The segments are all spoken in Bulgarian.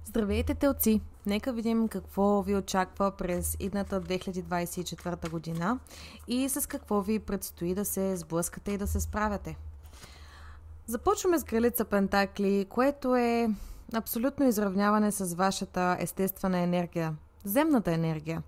Здравейте, телци! Нека видим какво ви очаква през идната 2024 година и с какво ви предстои да се сблъскате и да се справяте. Започваме с кралица Пентакли, което е абсолютно изравняване с вашата естествена енергия, земната енергия.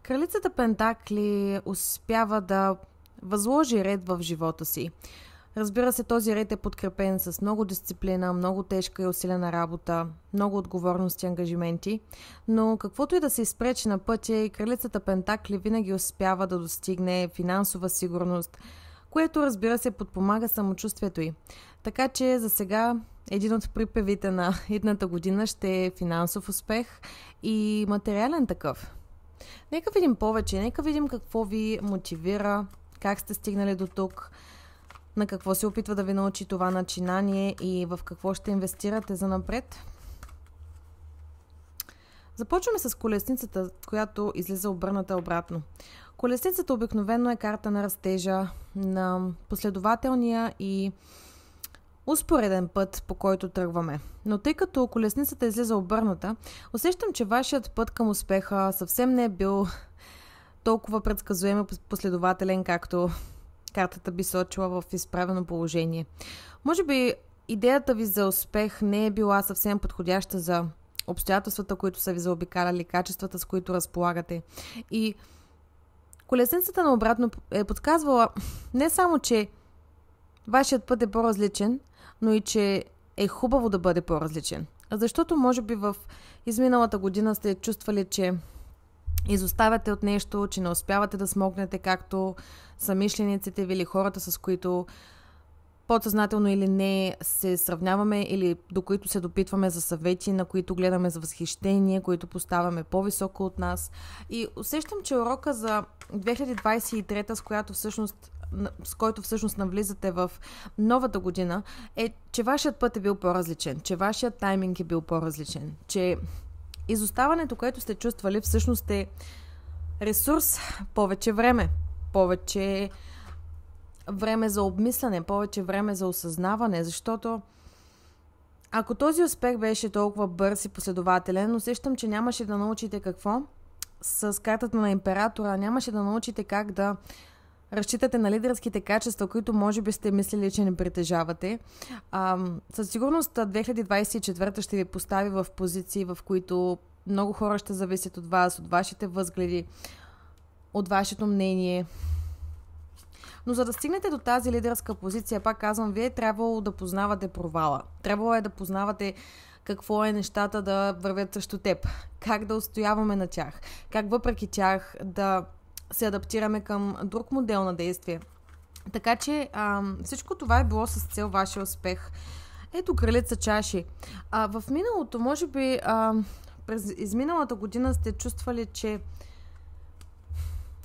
Кралицата Пентакли успява да възложи ред в живота си. Разбира се, този ред е подкрепен с много дисциплина, много тежка и усилена работа, много отговорности и ангажименти, но каквото и да се изпречи на пътя, и кралицата Пентакли винаги успява да достигне финансова сигурност, което, разбира се, подпомага самочувствието й. Така че за сега един от припевите на идната година ще е финансов успех и материален такъв. Нека видим повече, нека видим какво ви мотивира, как сте стигнали до тук, на какво се опитва да ви научи това начинание и в какво ще инвестирате за напред. Започваме с колесницата, която излиза обърната обратно. Колесницата обикновено е карта на растежа, на последователния и успореден път, по който тръгваме. Но тъй като колесницата излиза обърната, усещам, че вашият път към успеха съвсем не е бил толкова предсказуем и последователен, както картата би сочила в изправено положение. Може би идеята ви за успех не е била съвсем подходяща за обстоятелствата, които са ви заобикаляли, качествата, с които разполагате. И колесницата наобратно е подсказвала не само, че вашият път е по-различен, но и че е хубаво да бъде по-различен. Защото може би в изминалата година сте чувствали, че изоставяте от нещо, че не успявате да смогнете както съмишлениците ви или хората, с които подсъзнателно или не се сравняваме или до които се допитваме за съвети, на които гледаме за възхищение, които поставяме по-високо от нас. И усещам, че урока за 2023, с който всъщност навлизате в новата година, е, че вашият път е бил по-различен, че вашият тайминг е бил по-различен, че изоставането, което сте чувствали, всъщност е ресурс, повече време за обмисляне, повече време за осъзнаване, защото ако този успех беше толкова бърз и последователен, усещам, че нямаше да научите какво. С картата на императора нямаше да научите как да разчитате на лидерските качества, които може би сте мислили, че не притежавате. Със сигурност 2024 ще ви постави в позиции, в които много хора ще зависят от вас, от вашите възгледи, от вашето мнение. Но за да стигнете до тази лидерска позиция, пак казвам, вие е трябвало да познавате провала. Трябвало е да познавате какво е нещата да вървят срещу теб, как да устояваме на тях, как въпреки тях да се адаптираме към друг модел на действие. Така че всичко това е било с цел вашия успех. Ето кралица чаши. В миналото, може би през изминалата година сте чувствали, че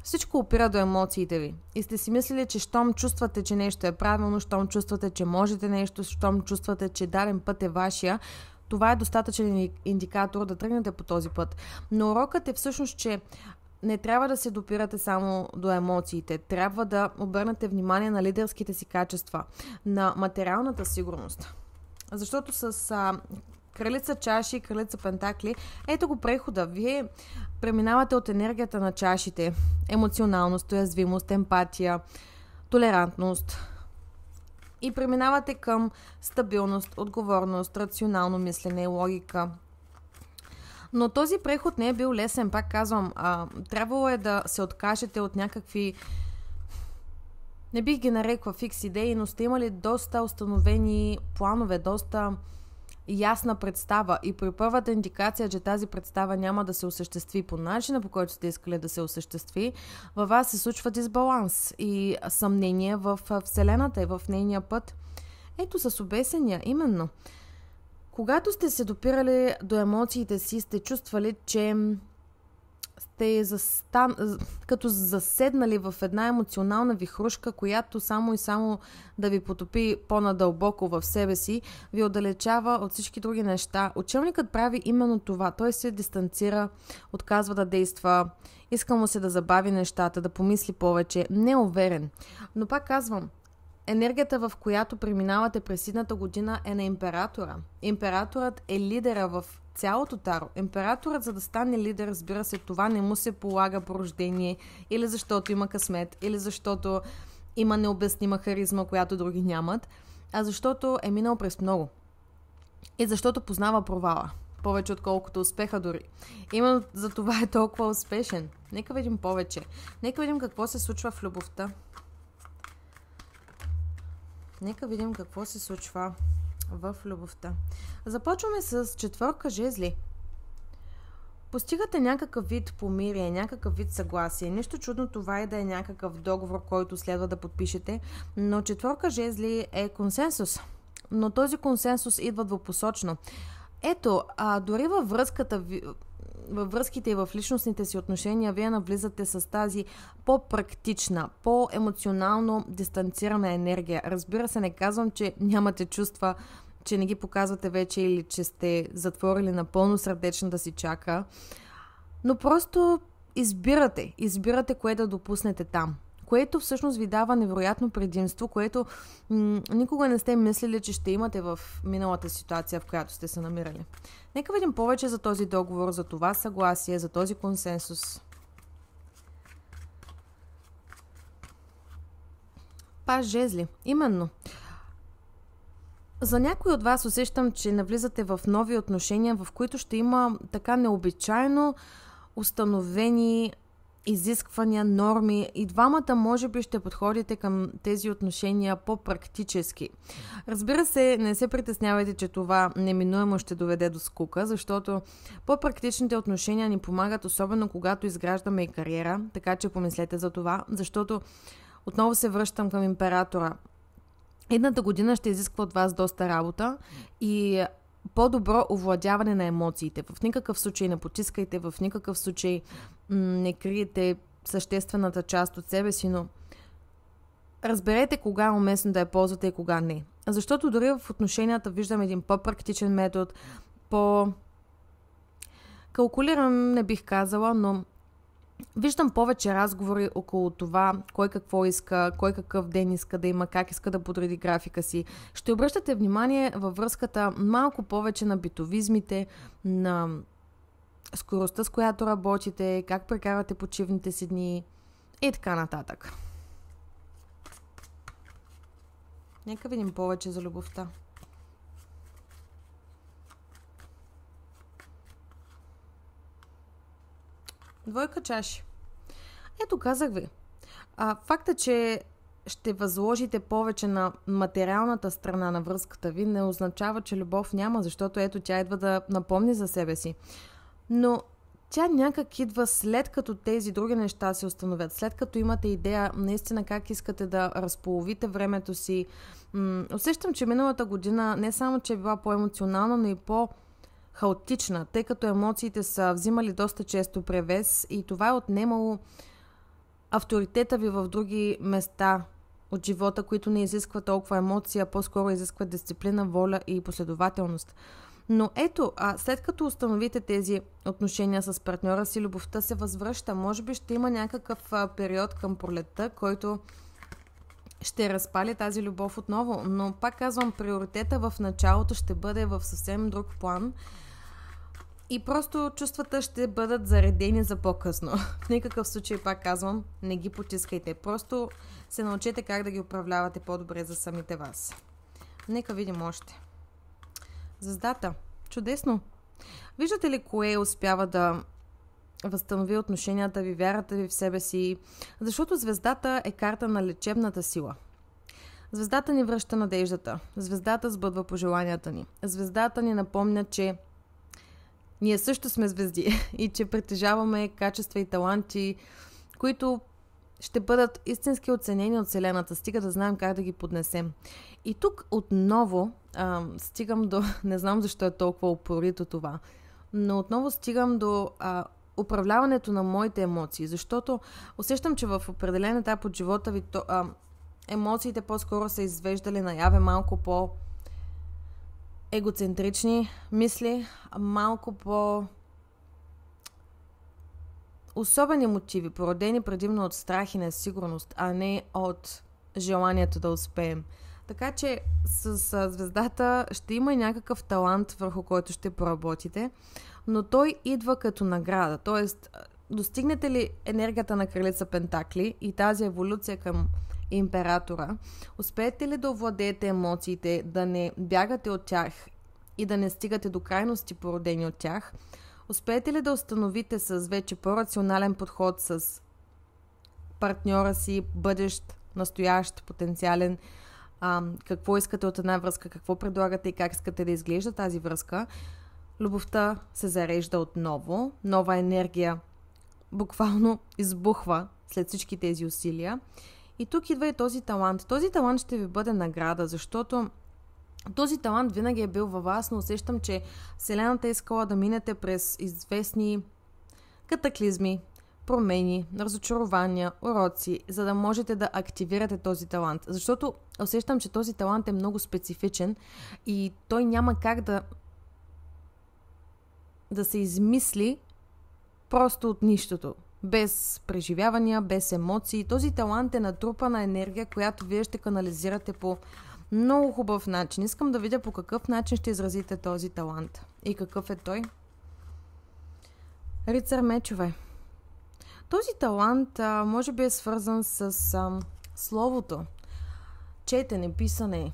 всичко опира до емоциите ви. И сте си мислили, че щом чувствате, че нещо е правилно, щом чувствате, че можете нещо, щом чувствате, че даден път е вашия, това е достатъчен индикатор да тръгнете по този път. Но урокът е всъщност, че не трябва да се допирате само до емоциите. Трябва да обърнете внимание на лидерските си качества, на материалната сигурност. Защото с кралица чаши и кралица пентакли, ето го прехода. Вие преминавате от енергията на чашите, емоционалност, уязвимост, емпатия, толерантност и преминавате към стабилност, отговорност, рационално мислене, логика. Но този преход не е бил лесен, пак казвам. Трябвало е да се откажете от някакви, не бих ги нарекла фикс идеи, но сте имали доста установени планове, доста ясна представа и при първата индикация, че тази представа няма да се осъществи по начина, по който сте искали да се осъществи, във вас се случва дисбаланс и съмнение в Вселената и в нейния път. Ето с обесения, именно. Когато сте се допирали до емоциите си, сте чувствали, че сте като заседнали в една емоционална вихрушка, която само и само да ви потопи по-надълбоко в себе си, ви отдалечава от всички други неща. Учебникът прави именно това. Той се дистанцира, отказва да действа, иска му се да забави нещата, да помисли повече, не е уверен. Но пак казвам, енергията, в която преминавате през идната година, е на императора. Императорът е лидера в цялото таро. Императорът, за да стане лидер, разбира се, това не му се полага по рождение, или защото има късмет, или защото има необяснима харизма, която други нямат, а защото е минал през много. И защото познава провала. Повече отколкото успеха дори. Именно за това е толкова успешен. Нека видим повече. Нека видим какво се случва в любовта. Нека видим какво се случва в любовта. Започваме с 4 жезли. Постигате някакъв вид помирие, някакъв вид съгласие. Нищо чудно това е да е някакъв договор, който следва да подпишете, но 4 жезли е консенсус. Но този консенсус идва двупосочно. Ето, дори във връзките и в личностните си отношения вие навлизате с тази по-практична, по-емоционално дистанцирана енергия. Разбира се, не казвам, че нямате чувства, че не ги показвате вече или че сте затворили напълно сърдечна да си чака, но просто избирате кое да допуснете там, което всъщност ви дава невероятно предимство, което никога не сте мислили, че ще имате в миналата ситуация, в която сте се намирали. Нека видим повече за този договор, за това съгласие, за този консенсус. Паж жезли. Именно. За някой от вас усещам, че навлизате в нови отношения, в които ще има така необичайно установени изисквания, норми, и двамата може би ще подходите към тези отношения по-практически. Разбира се, не се притеснявайте, че това неминуемо ще доведе до скука, защото по-практичните отношения ни помагат, особено когато изграждаме и кариера, така че помислете за това, защото отново се връщам към императора. Едната година ще изисква от вас доста работа и по-добро овладяване на емоциите. В никакъв случай не потискайте, в никакъв случай не криете съществената част от себе си, но разберете кога е уместно да я ползвате и кога не. Защото дори в отношенията виждам един по-практичен метод, по-калкулиран, не бих казала, но виждам повече разговори около това, кой какво иска, кой какъв ден иска да има, как иска да подреди графика си. Ще обръщате внимание във връзката малко повече на битовизмите, на скоростта, с която работите, как прекарвате почивните си дни и така нататък. Нека видим повече за любовта. Двойка чаши. Ето, казах ви. Факта, че ще възложите повече на материалната страна на връзката ви, не означава, че любов няма, защото ето тя идва да напомни за себе си. Но тя някак идва след като тези други неща се установят, след като имате идея наистина как искате да разполовите времето си. Усещам, че миналата година не само, че е била по-емоционална, но и по-хаотична, тъй като емоциите са взимали доста често превес и това е отнемало авторитета ви в други места от живота, които не изискват толкова емоция, по-скоро изискват дисциплина, воля и последователност. Но ето, след като установите тези отношения с партньора си, любовта се възвръща. Може би ще има някакъв период към пролетта, който ще разпали тази любов отново. Но пак казвам, приоритета в началото ще бъде в съвсем друг план. И просто чувствата ще бъдат заредени за по-късно. В никакъв случай, пак казвам, не ги потискайте. Просто се научете как да ги управлявате по-добре за самите вас. Нека видим още. Звездата. Чудесно. Виждате ли кое успява да възстанови отношенията ви, вярата ви в себе си? Защото звездата е карта на лечебната сила. Звездата ни връща надеждата. Звездата сбъдва пожеланията ни. Звездата ни напомня, че ние също сме звезди и че притежаваме качества и таланти, които ще бъдат истински оценени от Вселената, стига да знаем как да ги поднесем. И тук отново стигам до... Не знам защо е толкова упорито това, но отново стигам до управляването на моите емоции, защото усещам, че в определен етап от живота ви емоциите по-скоро са извеждали наяве малко по-егоцентрични мисли, малко по... особени мотиви, породени предимно от страх и несигурност, а не от желанието да успеем. Така че с звездата ще има и някакъв талант, върху който ще поработите, но той идва като награда. Тоест, достигнете ли енергията на кралица Пентакли и тази еволюция към императора, успеете ли да овладеете емоциите, да не бягате от тях и да не стигате до крайности, породени от тях, успеете ли да установите с вече по-рационален подход с партньора си, бъдещ, настоящ, потенциален, какво искате от една връзка, какво предлагате и как искате да изглежда тази връзка, любовта се зарежда отново, нова енергия буквално избухва след всички тези усилия. И тук идва и този талант. Този талант ще ви бъде награда, защото този талант винаги е бил във вас, но усещам, че Вселената е искала да минете през известни катаклизми, промени, разочарования, уроци, за да можете да активирате този талант. Защото усещам, че този талант е много специфичен и той няма как да се измисли просто от нищото. Без преживявания, без емоции. Този талант е натрупана енергия, която вие ще канализирате по много хубав начин. Искам да видя по какъв начин ще изразите този талант. И какъв е той? Рицар мечове. Този талант може би е свързан с словото, четене, писане,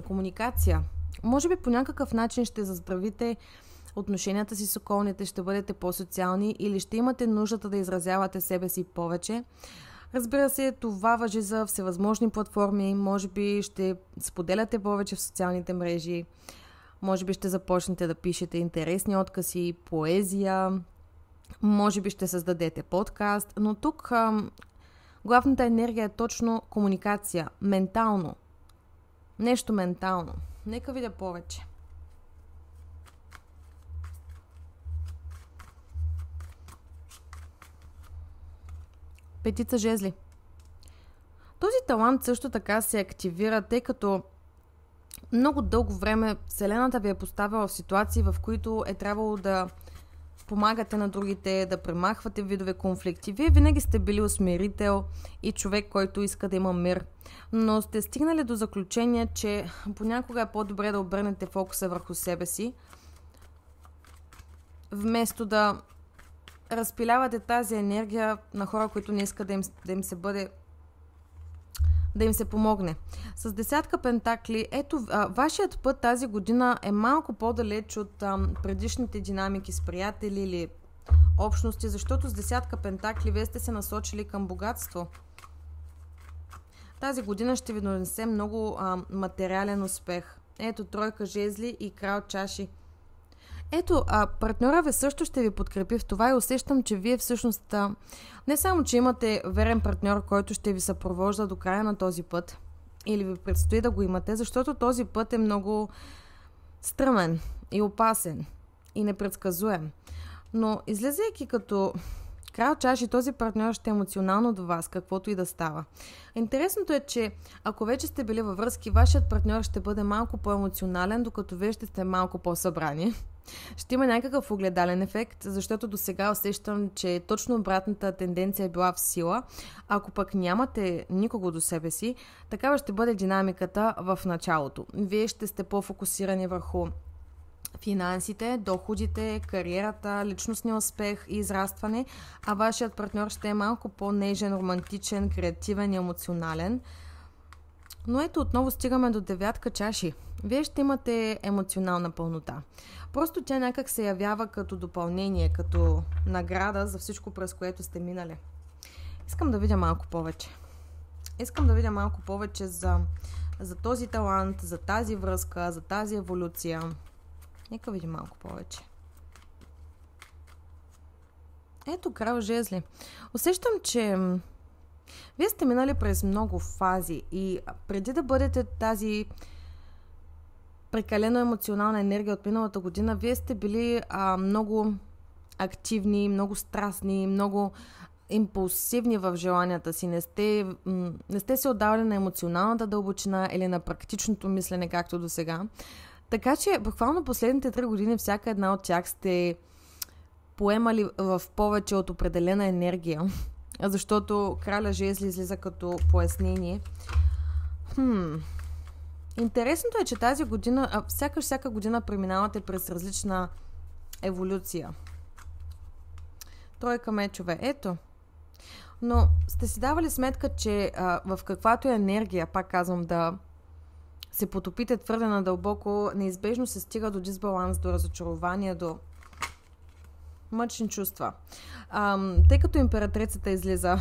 комуникация. Може би по някакъв начин ще заздравите отношенията си с околните, ще бъдете по-социални или ще имате нуждата да изразявате себе си повече. Разбира се, това важи за всевъзможни платформи, може би ще споделяте повече в социалните мрежи, може би ще започнете да пишете интересни откази, поезия, може би ще създадете подкаст, но тук главната енергия е точно комуникация, ментално. Нещо ментално. Нека видя повече. Петица жезли. Този талант също така се активира, тъй като много дълго време Вселената ви е поставила в ситуации, в които е трябвало да помагате на другите, да премахвате видове конфликти. Вие винаги сте били усмирител и човек, който иска да има мир. Но сте стигнали до заключение, че понякога е по-добре да обърнете фокуса върху себе си, вместо да разпилявате тази енергия на хора, които не искат да им се помогне. С десятка пентакли, ето, вашият път тази година е малко по-далеч от предишните динамики с приятели или общности, защото с десятка пентакли вие сте се насочили към богатство. Тази година ще ви донесе много материален успех. Ето, тройка жезли и крал чаши. Ето, партньора ви също ще ви подкрепи в това и усещам, че вие всъщност не само, че имате верен партньор, който ще ви съпровожда до края на този път, или ви предстои да го имате, защото този път е много стръмен и опасен и непредсказуем. Но излизайки като крал чаши, този партньор ще е емоционално до вас, каквото и да става. Интересното е, че ако вече сте били във връзки, вашият партньор ще бъде малко по-емоционален, докато вие ще сте малко по-събрани. Ще има някакъв огледален ефект, защото до сега усещам, че точно обратната тенденция е била в сила. Ако пък нямате никого до себе си, такава ще бъде динамиката в началото. Вие ще сте по-фокусирани върху финансите, доходите, кариерата, личностния успех и израстване, а вашият партньор ще е малко по-нежен, романтичен, креативен и емоционален. Но ето отново стигаме до девятка чаши. Вие ще имате емоционална пълнота. Просто тя някак се явява като допълнение, като награда за всичко, през което сте минали. Искам да видя малко повече. Искам да видя малко повече за този талант, за тази връзка, за тази еволюция. Нека видим малко повече. Ето, крал жезли. Усещам, че вие сте минали през много фази и преди да бъдете тази прекалено емоционална енергия от миналата година, вие сте били много активни, много страстни, много импулсивни в желанията си. Не сте се отдавали на емоционалната дълбочина или на практичното мислене, както до сега. Така че, буквално последните 3 години, всяка една от тях сте поемали в повече от определена енергия, защото краля жезли излиза като пояснение. Интересното е, че тази година, всяка година преминавате през различна еволюция. Тройка мечове. Ето. Но сте си давали сметка, че в каквато е енергия, пак казвам, да се потопите твърде надълбоко, неизбежно се стига до дисбаланс, до разочарование, до мъчни чувства. Тъй като императрицата излиза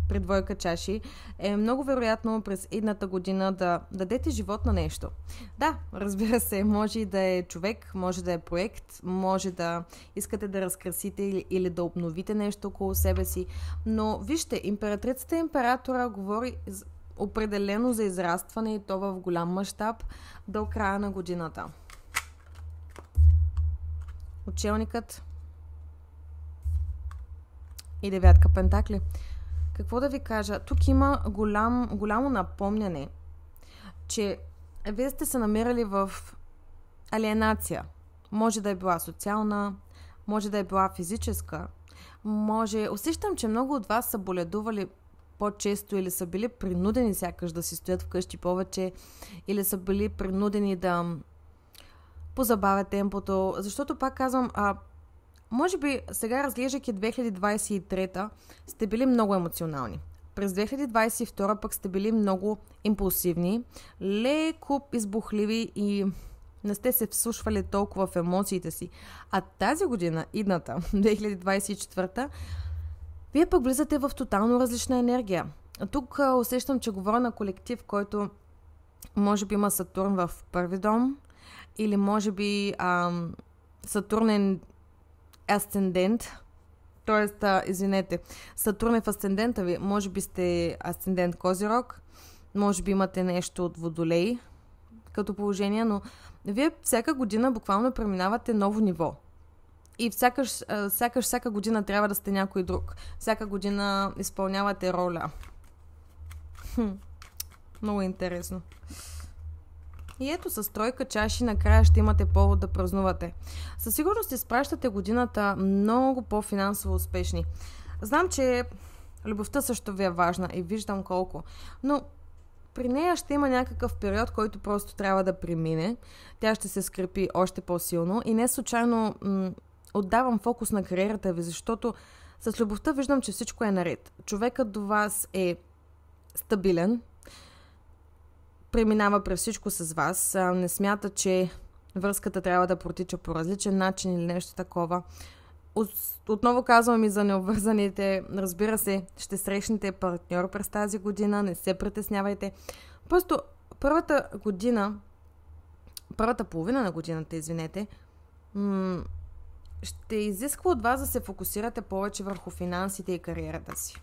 при двойка чаши, е много вероятно през идната година да дадете живот на нещо. Да, разбира се, може и да е човек, може да е проект, може да искате да разкрасите или да обновите нещо около себе си, но вижте, императрицата и императора говори определено за израстване и то в голям мащаб до края на годината. Учелникът и девятка пентакли. Какво да ви кажа? Тук има голямо напомняне, че вие сте се намирали в алиенация. Може да е била социална, може да е била физическа. Усещам, че много от вас са боледували по-често или са били принудени сякаш да си стоят вкъщи повече, или са били принудени да позабавят темпото. Защото, пак казвам, може би сега, разглеждайки 2023, сте били много емоционални. През 2022 пък сте били много импулсивни, леко избухливи и не сте се вслушвали толкова в емоциите си. А тази година, идната, 2024, вие пък влизате в тотално различна енергия. Тук усещам, че говоря на колектив, който може би има Сатурн в първи дом, или може би Сатурн е асцендент, т.е. извинете, Сатурн е в асцендента ви, може би сте асцендент Козирог, може би имате нещо от Водолей като положение, но вие всяка година буквално преминавате ново ниво. И всяка година трябва да сте някой друг. Всяка година изпълнявате роля. Много интересно. И ето с тройка чаши накрая ще имате повод да празнувате. Със сигурност изпращате годината много по-финансово успешни. Знам, че любовта също ви е важна и виждам колко, но при нея ще има някакъв период, който просто трябва да премине. Тя ще се скрепи още по-силно и не случайно отдавам фокус на кариерата ви, защото с любовта виждам, че всичко е наред. Човекът до вас е стабилен, преминава през всичко с вас, не смята, че връзката трябва да протича по различен начин или нещо такова. Отново казвам и за необвързаните, разбира се, ще срещнете партньор през тази година, не се притеснявайте. Просто първата половина на годината, ще изисква от вас да се фокусирате повече върху финансите и кариерата си.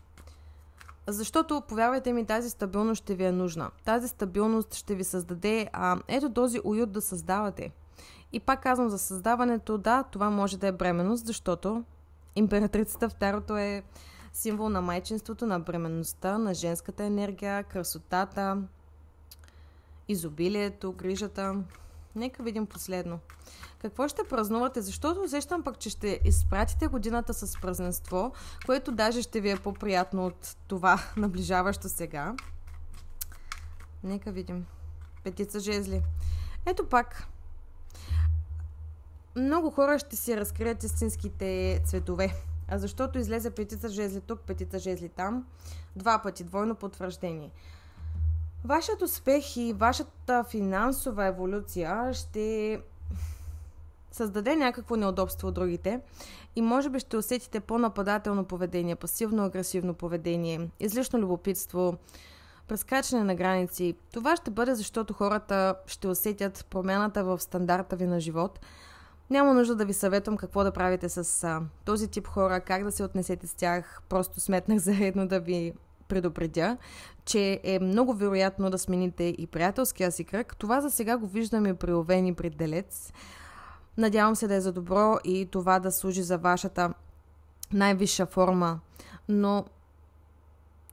Защото, повярвайте ми, тази стабилност ще ви е нужна. Тази стабилност ще ви създаде ето този уют да създавате. И пак казвам за създаването, да, това може да е бременност, защото императрицата второто е символ на майчинството, на бременността, на женската енергия, красотата, изобилието, грижата. Нека видим последно. Какво ще празнувате? Защото усещам пък, че ще изпратите годината с празненство, което даже ще ви е по-приятно от това наближаващо сега. Нека видим. Петица жезли. Ето пак. Много хора ще си разкрият истинските цветове. Защото излезе петица жезли тук, петица жезли там. 2 пъти, двойно потвърждение. Вашият успех и вашата финансова еволюция ще създаде някакво неудобство от другите и може би ще усетите по-нападателно поведение, пасивно-агресивно поведение, излишно любопитство, прескачане на граници. Това ще бъде, защото хората ще усетят промяната в стандарта ви на живот. Няма нужда да ви съветвам какво да правите с този тип хора, как да се отнесете с тях. Просто сметнах за редно да ви предупредя, че е много вероятно да смените и приятелския си кръг. Това за сега го виждаме при Овен и при Делец. Надявам се да е за добро и това да служи за вашата най-висша форма. Но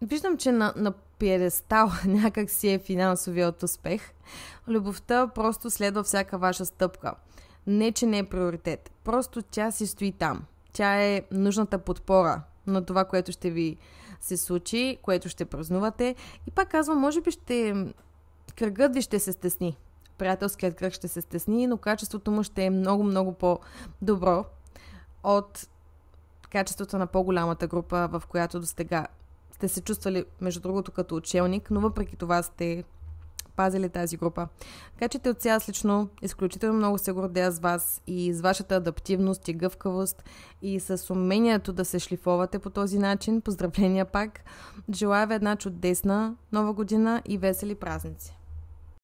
виждам, че на пиедестал някак си е финансовият успех. Любовта просто следва всяка ваша стъпка. Не, че не е приоритет. Просто тя си стои там. Тя е нужната подпора на това, което ще ви се случи, което ще празнувате. И пак казвам, може би ще кръгът ви ще се стесни. Приятелският кръг ще се стесни, но качеството му ще е много, много по-добро от качеството на по-голямата група, в която до сега сте се чувствали, между другото, като учелник, но въпреки това сте пазили тази група. Така че от сега аз лично изключително много се гордея с вас и с вашата адаптивност и гъвкавост и с умението да се шлифовате по този начин. Поздравления пак! Желая ви една чудесна нова година и весели празници!